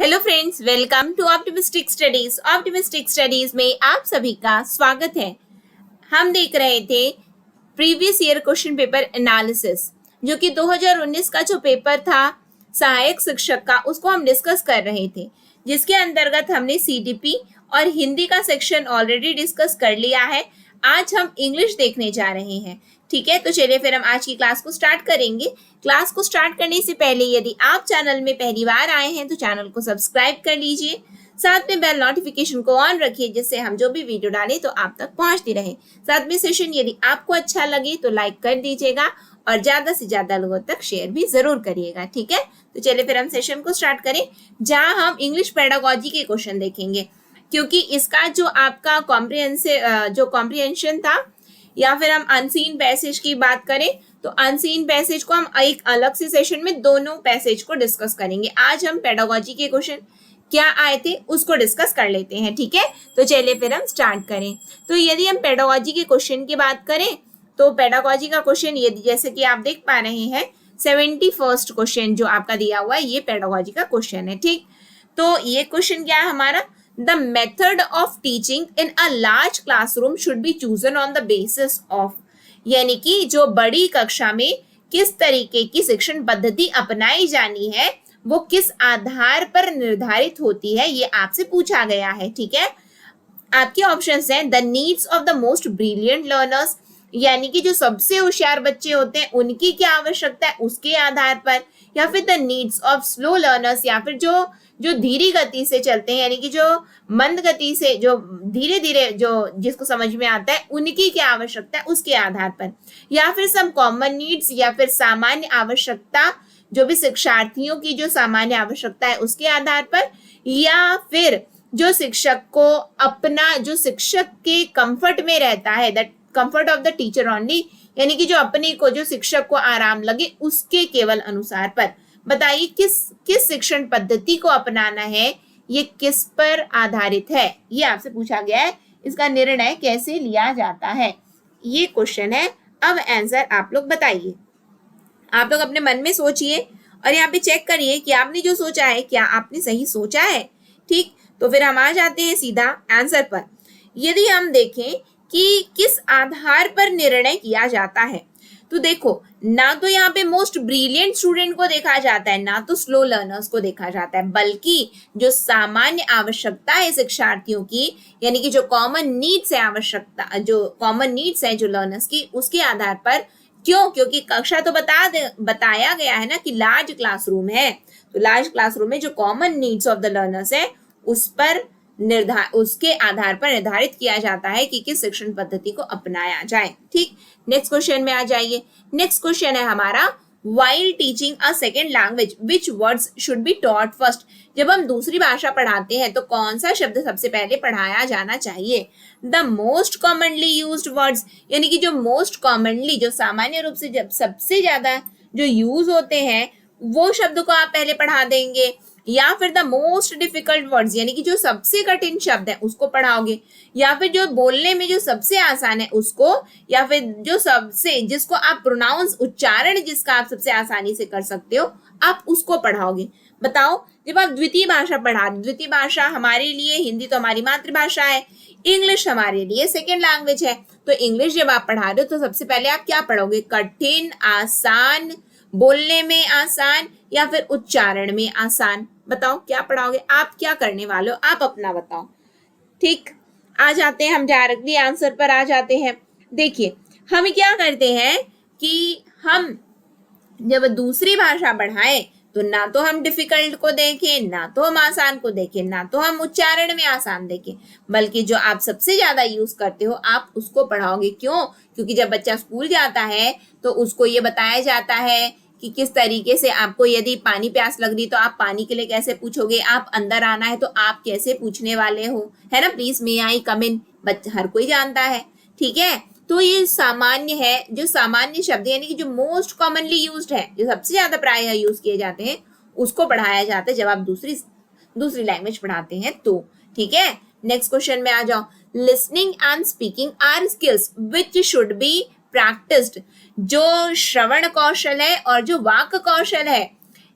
Hello friends, welcome to optimistic studies. Optimistic studies में आप सभी का स्वागत है। हम देख रहे थे previous year question paper analysis, जो कि 2019 का जो पेपर था सहायक शिक्षक का, उसको हम डिस्कस कर रहे थे, जिसके अंतर्गत हमने सीडीपी और हिंदी का सेक्शन ऑलरेडी डिस्कस कर लिया है। आज हम इंग्लिश देखने जा रहे हैं। ठीक है, तो चलिए फिर हम आज की क्लास को स्टार्ट करेंगे। क्लास को स्टार्ट करने से पहले यदि आप चैनल में पहली बार आए हैं तो चैनल को सब्सक्राइब कर लीजिए, साथ में बेल नोटिफिकेशन को ऑन रखिए, जिससे हम जो भी वीडियो डालें तो आप तक पहुंचती रहे। साथ में सेशन यदि आपको अच्छा लगे तो लाइक कर दीजिएगा और ज्यादा से ज्यादा लोगों तक शेयर भी जरूर करिएगा। ठीक है, तो चलिए फिर हम सेशन को स्टार्ट करें, जहां हम इंग्लिश पेडागोजी के क्वेश्चन देखेंगे, क्योंकि इसका जो आपका कॉम्प्रिहेंशन था, या फिर हम अनसीन पैसेज की बात करें तो अनसीन पैसेज को हम एक अलग से सेशन में दोनों पैसेज को डिस्कस करेंगे। आज हम पेडागोजी के क्वेश्चन क्या आए थे उसको डिस्कस कर लेते हैं। ठीक है, तो चलिए फिर हम स्टार्ट करें। तो यदि हम पेडागोजी के क्वेश्चन की बात करें तो पेडागोजी का क्वेश्चन यदि जैसे कि आप देख पा रहे हैं 71st क्वेश्चन जो आपका दिया हुआ है, ये पेडागोजी का क्वेश्चन है। ठीक, तो ये क्वेश्चन क्या है हमारा, the method of teaching in a large classroom should be chosen on the basis of, यानी कि जो बड़ी कक्षा में किस तरीके की शिक्षण पद्धति अपनाई जानी है वो किस आधार पर निर्धारित होती है, ये आपसे पूछा गया है। ठीक है, आपके ऑप्शंस हैं the needs of the most brilliant learners, यानी कि जो सबसे होशियार बच्चे होते हैं उनकी क्या आवश्यकता है उसके आधार पर, या फिर the needs of slow learners, या फिर जो जो धीरी गति से चलते हैं, यानी कि जो मंद गति से, जो धीरे धीरे जो जिसको समझ में आता है उनकी क्या आवश्यकता है उसके आधार पर, या फिर सम कॉमन नीड्स, या फिर सामान्य आवश्यकता, जो भी शिक्षार्थियों की जो सामान्य आवश्यकता है उसके आधार पर, या फिर जो शिक्षक को अपना, जो शिक्षक के कंफर्ट में रहता है, that comfort of the teacher only, यानी कि जो अपने को, जो शिक्षक को आराम लगे उसके केवल अनुसार पर। बताइए किस शिक्षण पद्धति को अपनाना है, ये किस पर आधारित है, ये आपसे पूछा गया है। इसका निर्णय कैसे लिया जाता है, ये क्वेश्चन है। अब आंसर आप लोग बताइए, आप लोग अपने मन में सोचिए और यहाँ पे चेक करिए कि आपने जो सोचा है क्या आपने सही सोचा है। ठीक, तो फिर हम आ जाते हैं सीधा आंसर पर। यदि हम देखें कि किस आधार पर निर्णय किया जाता है, तो देखो, ना तो यहाँ पे मोस्ट ब्रिलियंट स्टूडेंट को देखा जाता है, ना तो स्लो लर्नर्स को देखा जाता है, बल्कि जो सामान्य आवश्यकता है शिक्षार्थियों की, यानी कि जो कॉमन नीड्स है, आवश्यकता जो कॉमन नीड्स है जो लर्नर्स की, उसके आधार पर। क्यों? क्योंकि कक्षा तो बताया गया है ना कि लार्ज क्लासरूम है, तो लार्ज क्लासरूम में जो common needs of the learners है उस पर उसके आधार पर निर्धारित किया जाता है कि किस शिक्षण पद्धति को अपनाया जाए। ठीक, नेक्स्ट क्वेश्चन में आ जाइए। नेक्स्ट क्वेश्चन है हमारा, while teaching a second language which words should be taught first, जब हम दूसरी भाषा पढ़ाते हैं तो कौन सा शब्द सबसे पहले पढ़ाया जाना चाहिए। The most commonly used words, यानी कि जो मोस्ट कॉमनली, जो सामान्य रूप से जब सबसे ज्यादा जो यूज होते हैं वो शब्द को आप पहले पढ़ा देंगे, या फिर द मोस्ट डिफिकल्ट वर्ड्स, यानी कि जो सबसे कठिन शब्द है उसको पढ़ाओगे, या फिर जो बोलने में जो सबसे आसान है उसको, या फिर जो सबसे, जिसको आप प्रोनाउंस, उच्चारण जिसका आप सबसे आसानी से कर सकते हो, आप उसको पढ़ाओगे। बताओ, जब आप द्वितीय भाषा पढ़ा, द्वितीय भाषा हमारे लिए हिंदी तो हमारी मातृभाषा है, इंग्लिश हमारे लिए सेकेंड लैंग्वेज है, तो इंग्लिश जब आप पढ़ा रहे हो तो सबसे पहले आप क्या पढ़ोगे, कठिन, आसान, बोलने में आसान, या फिर उच्चारण में आसान। बताओ क्या पढ़ाओगे, आप क्या करने वाले हो, आप अपना बताओ। ठीक, आ जाते हैं हम डायरेक्टली आंसर पर आ जाते हैं। देखिए, हम क्या करते हैं कि हम जब दूसरी भाषा पढ़ाएं तो ना तो हम डिफिकल्ट को देखें, ना तो हम आसान को देखें, ना तो हम उच्चारण में आसान देखें, बल्कि जो आप सबसे ज्यादा यूज करते हो आप उसको पढ़ाओगे। क्यों? क्योंकि जब बच्चा स्कूल जाता है तो उसको ये बताया जाता है कि किस तरीके से आपको, यदि पानी प्यास लग रही तो आप पानी के लिए कैसे पूछोगे, आप अंदर आना है तो आप कैसे पूछने वाले हो, है ना, प्लीज मे आई कम इन, हर कोई जानता है। ठीक है, तो ये सामान्य है, जो सामान्य शब्द यानी कि जो मोस्ट कॉमनली यूज्ड है, जो सबसे ज्यादा प्रायः यूज किए जाते हैं, उसको पढ़ाया जाता है जब आप दूसरी लैंग्वेज पढ़ाते हैं तो। ठीक है, नेक्स्ट क्वेश्चन में आ जाओ। Listening and speaking are skills which should be practised, जो श्रवण कौशल है और जो वाक कौशल है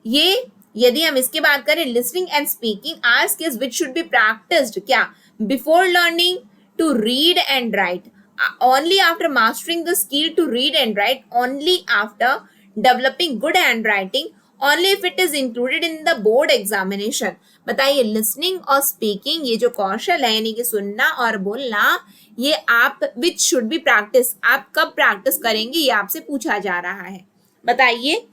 ये यदि हम इसकी बात करें, listening and speaking are skills which should be practised क्या before learning to read and write, only after mastering the skill to read and write, only after developing good handwriting, only if it is included in the board examination। बताइए, listening और speaking ये जो कौशल है यानी कि सुनना और बोलना, ये आप विच शुड बी प्रैक्टिस, आप कब प्रैक्टिस करेंगे, ये आपसे पूछा जा रहा है। बताइए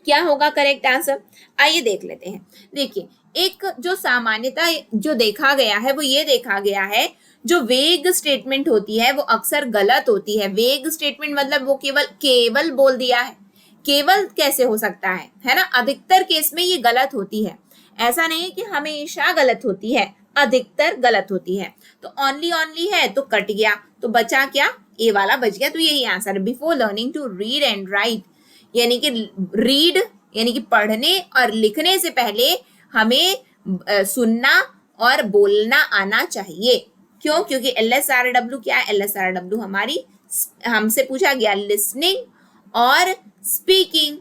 क्या होगा करेक्ट आंसर। आइए देख लेते हैं। देखिए, एक जो सामान्यता जो देखा गया है वो ये देखा गया है, जो वेग स्टेटमेंट होती है वो अक्सर गलत होती है। वेग स्टेटमेंट मतलब वो केवल केवल बोल दिया है, केवल कैसे हो सकता है ना। अधिकतर केस में ये गलत होती है, ऐसा नहीं है कि हमेशा गलत होती है, अधिकतर गलत होती है। तो ओनली ओनली है तो कट गया, तो बचा क्या, ए वाला बच गया। तो यही आंसर है, before learning to read and write, यानी कि रीड यानी कि पढ़ने और लिखने से पहले हमें सुनना और बोलना आना चाहिए। क्यों, क्योंकि LSRW क्या है, LSRW हमारी हमसे पूछा गया लिसनिंग और स्पीकिंग,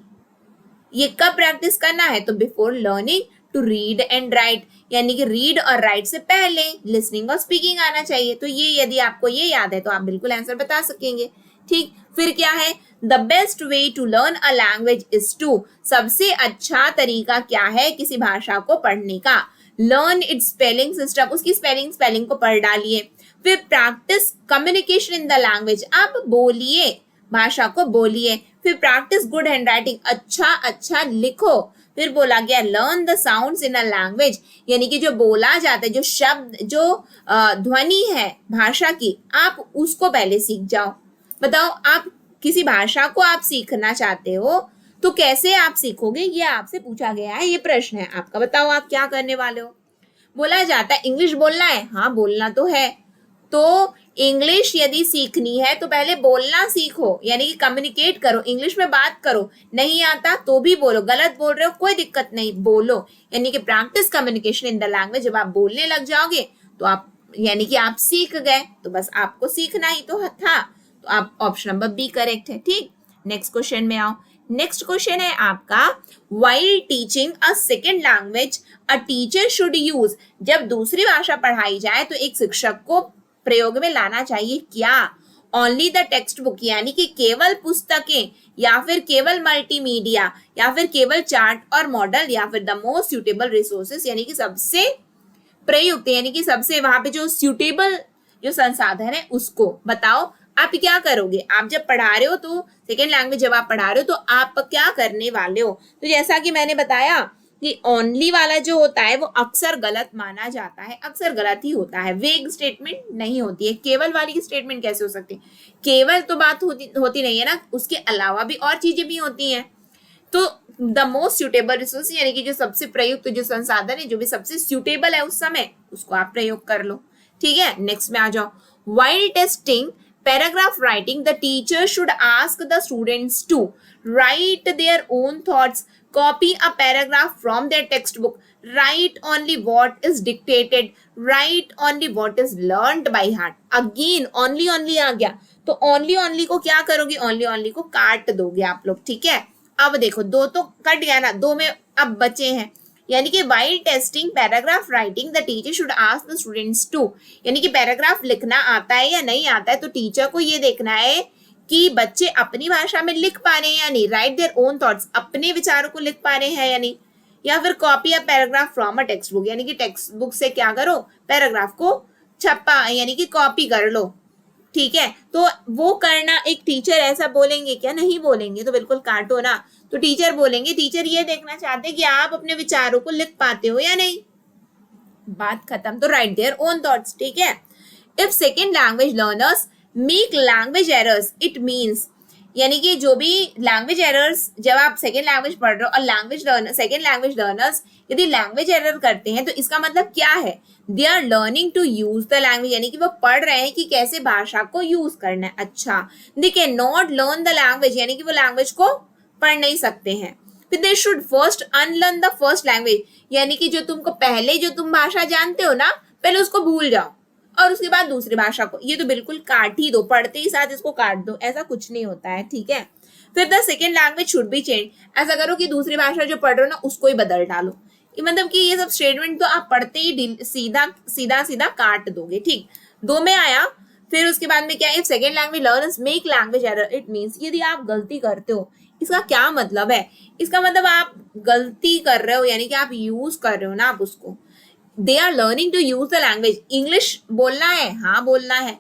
ये कब प्रैक्टिस करना है, तो before learning to read and write, यानी कि रीड और राइट से पहले लिसनिंग और स्पीकिंग आना चाहिए। तो ये यदि आपको ये याद है तो आप बिल्कुल आंसर बता सकेंगे। ठीक, फिर क्या है, the best way to learn a language is to, सबसे अच्छा तरीका क्या है किसी भाषा को पढ़ने का, लर्न इट्स स्पेलिंग सिस्टम, उसकी स्पेलिंग को पढ़ डालिए। फिर practice communication in the language, आप बोलिए, भाषा को बोलिए। फिर प्रैक्टिस गुड हैंड राइटिंग, अच्छा लिखो। फिर बोला गया learn the sounds in a language, यानी कि जो बोला जाता है, जो शब्द, जो ध्वनि है भाषा की, आप उसको पहले सीख जाओ। बताओ, आप किसी भाषा को आप सीखना चाहते हो तो कैसे आप सीखोगे, ये आपसे पूछा गया है, ये प्रश्न है आपका। बताओ आप क्या करने वाले हो। बोला जाता है इंग्लिश बोलना है, हाँ बोलना तो है, तो इंग्लिश यदि सीखनी है तो पहले बोलना सीखो, यानी कि कम्युनिकेट करो, इंग्लिश में बात करो। नहीं आता तो भी बोलो, गलत बोल रहे हो कोई दिक्कत नहीं, बोलो, यानी कि practice communication in the language. जब आप बोलने लग जाओगे तो आप यानी कि आप सीख गए, तो बस आपको सीखना ही तो था। तो आप ऑप्शन नंबर बी करेक्ट है। ठीक, नेक्स्ट क्वेश्चन में आओ। नेक्स्ट क्वेश्चन है आपका, while teaching a second language a teacher should use, जब दूसरी भाषा पढ़ाई जाए तो एक शिक्षक को प्रयोग में लाना चाहिए क्या, ओनली द टेक्स्ट बुक, यानी कि केवल पुस्तकें, या फिर केवल मल्टीमीडिया, या फिर केवल चार्ट और मॉडल, या फिर द मोस्ट सुटेबल रिसोर्सेस, यानी कि सबसे प्रयुक्त, यानी कि सबसे वहां पे जो सुटेबल जो संसाधन है उसको। बताओ आप क्या करोगे, आप जब पढ़ा रहे हो तो सेकेंड लैंग्वेज जब आप पढ़ा रहे हो तो आप क्या करने वाले हो। तो जैसा कि मैंने बताया कि ओनली वाला जो होता है वो अक्सर गलत माना जाता है, अक्सर गलत ही होता है, वेग स्टेटमेंट नहीं होती है। केवल वाली स्टेटमेंट कैसे हो सकती है, केवल तो बात होती नहीं है ना, उसके अलावा भी और चीजें भी होती हैं। तो द मोस्ट सुटेबल रिसोर्स, यानी कि जो सबसे प्रयुक्त जो संसाधन है, जो भी सबसे सुटेबल है उस समय, उसको आप प्रयोग कर लो। ठीक है, नेक्स्ट में आ जाओ। While testing paragraph writing, the teacher should ask the students to write their own thoughts, copy a paragraph from their textbook, write only what is dictated, write only what is learned by heart। again only आ गया, तो only को क्या करोगे, only को काट दोगे आप लोग। ठीक है, अब देखो दो तो कट गया ना, दो में अब बचे हैं, यानी कि while testing paragraph writing the teacher should ask the students to, यानी कि पैराग्राफ लिखना आता है या नहीं आता है, तो टीचर को ये देखना है कि बच्चे अपनी भाषा में लिख पा रहे हैं या नहीं, राइट देयर ओन थॉट्स, अपने विचारों को लिख पा रहे हैं या नहीं, या फिर copy a paragraph from a text book, यानी कि टेक्स्ट बुक से क्या करो, पैराग्राफ को छपा यानी कि कॉपी कर लो। ठीक है, तो वो करना एक टीचर ऐसा बोलेंगे क्या, नहीं बोलेंगे, तो बिल्कुल काटो ना। तो टीचर बोलेंगे, टीचर ये देखना चाहते हैं कि आप अपने विचारों को लिख पाते हो या नहीं, बात खत्म। तो राइट देयर ओन थॉट्स। ठीक है, if second language learners make language errors it means, यानी कि जो भी लैंग्वेज एरर्स, जब आप सेकेंड लैंग्वेज पढ़ रहे हो और language learner second language learners यदि लैंग्वेज एरर करते हैं तो इसका मतलब क्या है, they are learning to use the language, यानी कि वो पढ़ रहे हैं कि कैसे भाषा को यूज करना है। अच्छा, they can not learn the language, यानी कि वो लैंग्वेज को पढ़ नहीं सकते हैं। फिर they should first unlearn the first language, यानी कि जो तुमको पहले जो तुम भाषा जानते हो ना, पहले उसको भूल जाओ और उसके बाद दूसरी भाषा को। ये तो बिल्कुल काट ही दो, पढ़ते ही साथ इसको काट दो, ऐसा कुछ नहीं होता है। ठीक है, फिर the second language should be change, ऐसा करो कि दूसरी भाषा जो पढ़ रहे हो ना उसको ही बदल डालो। मतलब कि ये सब स्टेटमेंट तो आप पढ़ते ही सीधा सीधा सीधा काट दोगे, ठीक। 2 में आया, फिर उसके बाद में क्या है, if second language learners make language error it means, यदि आप गलती करते हो, इसका क्या मतलब है, इसका मतलब आप गलती कर रहे हो यानी कि आप यूज कर रहे हो ना आप उसको। They are learning to use the language, English बोलना है, हाँ बोलना है,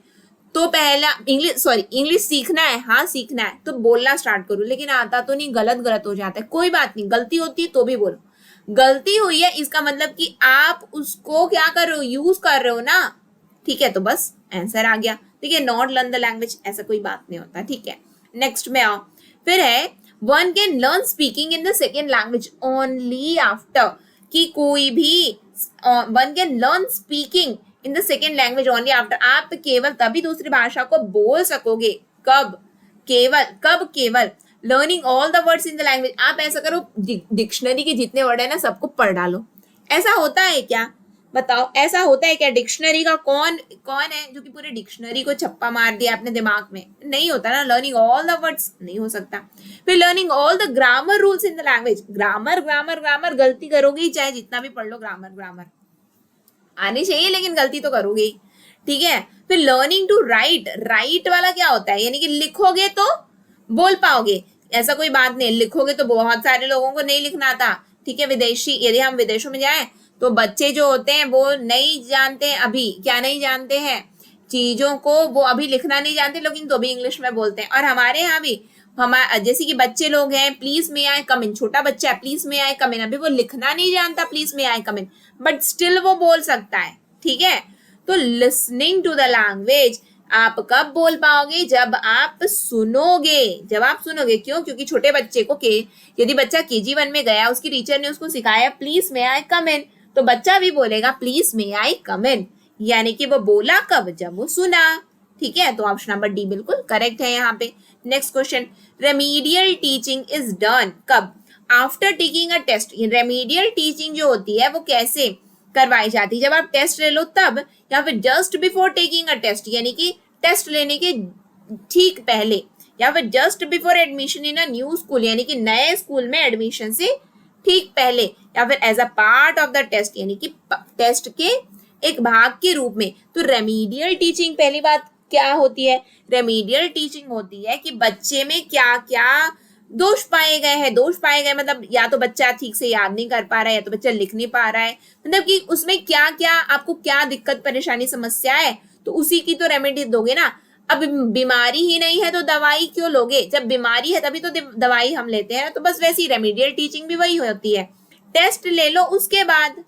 तो पहला इंग्लिश सीखना है, हाँ सीखना है, तो बोलना स्टार्ट करो। लेकिन आता तो नहीं, गलत हो जाता है, कोई बात नहीं, गलती होती है तो भी बोलो। गलती हुई है इसका मतलब कि आप उसको क्या कर रहे हो, यूज कर रहे हो ना, ठीक है। तो बस आंसर आ गया, ठीक है। नॉट लर्न द लैंग्वेज ऐसा कोई बात नहीं होता, ठीक है। नेक्स्ट में आओ, फिर है one can learn speaking in the second language only after, कि कोई भी one can learn speaking in the second language only after, आप केवल तभी दूसरी भाषा को बोल सकोगे, कब केवल learning all the words in the language. आप ऐसा करो, डिक्शनरी के जितने वर्ड है ना सबको पढ़ डालो। ऐसा होता है क्या, बताओ, ऐसा होता है क्या? डिक्शनरी का कौन है जो कि पूरे डिक्शनरी को छप्पा मार दिया अपने दिमाग में? नहीं होता ना। लर्निंग ऑल द वर्ड्स नहीं हो सकता। फिर learning all the grammar rules in the language, grammar गलती करोगे चाहे जितना भी पढ़ लो, ग्रामर आनी चाहिए लेकिन गलती तो करोगे ही, ठीक है। फिर लर्निंग टू राइट वाला क्या होता है, यानी कि लिखोगे तो बोल पाओगे, ऐसा कोई बात नहीं। लिखोगे तो बहुत सारे लोगों को नहीं लिखना आता, ठीक है। यदि हम विदेशों में जाएं तो बच्चे जो होते हैं वो नहीं जानते हैं, अभी क्या नहीं जानते हैं चीजों को, वो अभी लिखना नहीं जानते लेकिन तो भी इंग्लिश में बोलते हैं। और हमारे यहाँ भी जैसे कि बच्चे लोग हैं, प्लीज मे आई कम इन, छोटा बच्चा है, प्लीज मे आई कम इन, अभी वो लिखना नहीं जानता please may I come in, but still वो बोल सकता है, ठीक है। तो लिसनिंग टू द लैंग्वेज आप कब बोल पाओगे, जब आप सुनोगे, क्यों? क्योंकि छोटे बच्चे को यदि बच्चा KG1 में गया, उसकी टीचर ने उसको सिखाया प्लीज मे आई कम इन, तो बच्चा भी बोलेगा प्लीज मे आई कम इन, यानी कि वो बोला कब, जब वो सुना, ठीक है। तो ऑप्शन नंबर डी बिल्कुल करेक्ट है यहाँ पे। Next question, remedial teaching is done कब? After taking a test. Remedial teaching जो होती है वो कैसे करवाई जाती है, जब आप टेस्ट ले लो तब, या फिर just before taking a test, यानी कि टेस्ट लेने के ठीक पहले, या फिर just before admission in a new school, यानी कि नए स्कूल में एडमिशन से ठीक पहले, या फिर as a part of the test, यानी कि टेस्ट के एक भाग के रूप में। तो रेमीडियल टीचिंग पहली बात क्या होती है, रेमीडियल टीचिंग होती है कि बच्चे में क्या क्या दोष पाए गए, मतलब या तो बच्चा ठीक से याद नहीं कर पा रहा है, या तो बच्चा लिख नहीं पा रहा है, मतलब कि उसमें क्या क्या आपको क्या दिक्कत परेशानी समस्या है, तो उसी की तो रेमेडी दोगे ना। अब बीमारी ही नहीं है तो दवाई क्यों लोगे, जब बीमारी है तभी तो दवाई हम लेते हैं, तो बस वैसी रेमीडियल टीचिंग भी वही होती है। टेस्ट ले लो उसके बाद,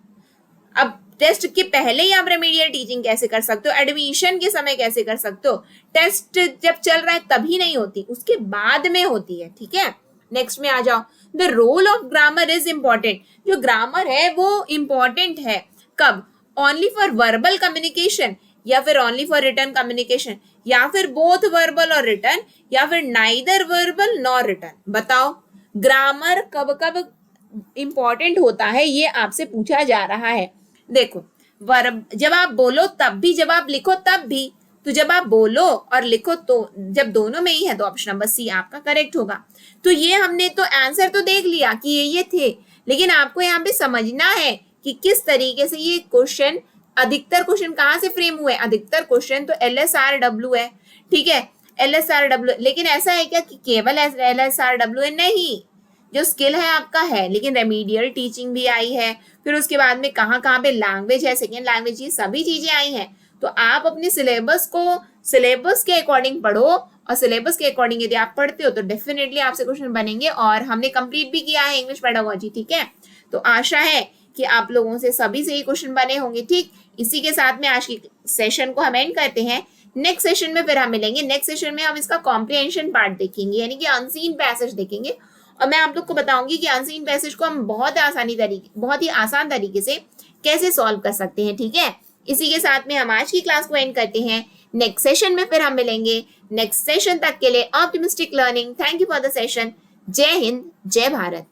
अब टेस्ट के पहले ही आप रेमीडियल टीचिंग कैसे कर सकते हो, एडमिशन के समय कैसे कर सकते हो, टेस्ट जब चल रहा है तभी नहीं होती, उसके बाद में होती है, ठीक है। नेक्स्ट में आ जाओ, the role of grammar is important. जो ग्रामर है वो इंपॉर्टेंट है कब, ओनली फॉर वर्बल कम्युनिकेशन, या फिर ओनली फॉर रिटर्न कम्युनिकेशन, या फिर बोथ वर्बल और रिटर्न, या फिर नाइदर वर्बल नॉर रिटर्न। बताओ ग्रामर कब कब इंपॉर्टेंट होता है, ये आपसे पूछा जा रहा है। देखो वर्ब जब आप बोलो तब भी, जब आप लिखो तब भी, तो जब आप बोलो और लिखो तो जब दोनों में ही है तो ऑप्शन नंबर सी आपका करेक्ट होगा। तो ये हमने तो आंसर तो देख लिया कि ये थे, लेकिन आपको यहाँ पे समझना है कि किस तरीके से ये क्वेश्चन, अधिकतर क्वेश्चन कहाँ से फ्रेम हुए, अधिकतर क्वेश्चन तो LSRW है, ठीक है, LSRW। लेकिन ऐसा है क्या कि केवल LSRW है? नहीं, जो स्किल है आपका है, लेकिन रेमीडियल टीचिंग भी आई है, फिर उसके बाद में कहाँ कहाँ पे लैंग्वेज है, सेकेंड लैंग्वेज, ये सभी चीजें आई हैं। तो आप अपने सिलेबस के अकॉर्डिंग पढ़ो, और सिलेबस के अकॉर्डिंग यदि आप पढ़ते हो तो डेफिनेटली आपसे क्वेश्चन बनेंगे। और हमने कंप्लीट भी किया है इंग्लिश पेडागोजी, ठीक है। तो आशा है कि आप लोगों से सभी से ही क्वेश्चन बने होंगे, ठीक। इसी के साथ में आज की सेशन को हम एंड करते हैं। नेक्स्ट सेशन में फिर हम मिलेंगे। नेक्स्ट सेशन में हम इसका कॉम्प्रिहेंशन पार्ट देखेंगे, यानी कि अनसीन पैसेज देखेंगे, और मैं आप लोग को बताऊंगी कि अनसीन पैसेज को हम बहुत ही आसान तरीके से कैसे सॉल्व कर सकते हैं, ठीक है। इसी के साथ में हम आज की क्लास को एंड करते हैं। नेक्स्ट सेशन में फिर हम मिलेंगे। नेक्स्ट सेशन तक के लिए optimistic learning. Thank you for the session. जय हिंद, जय भारत।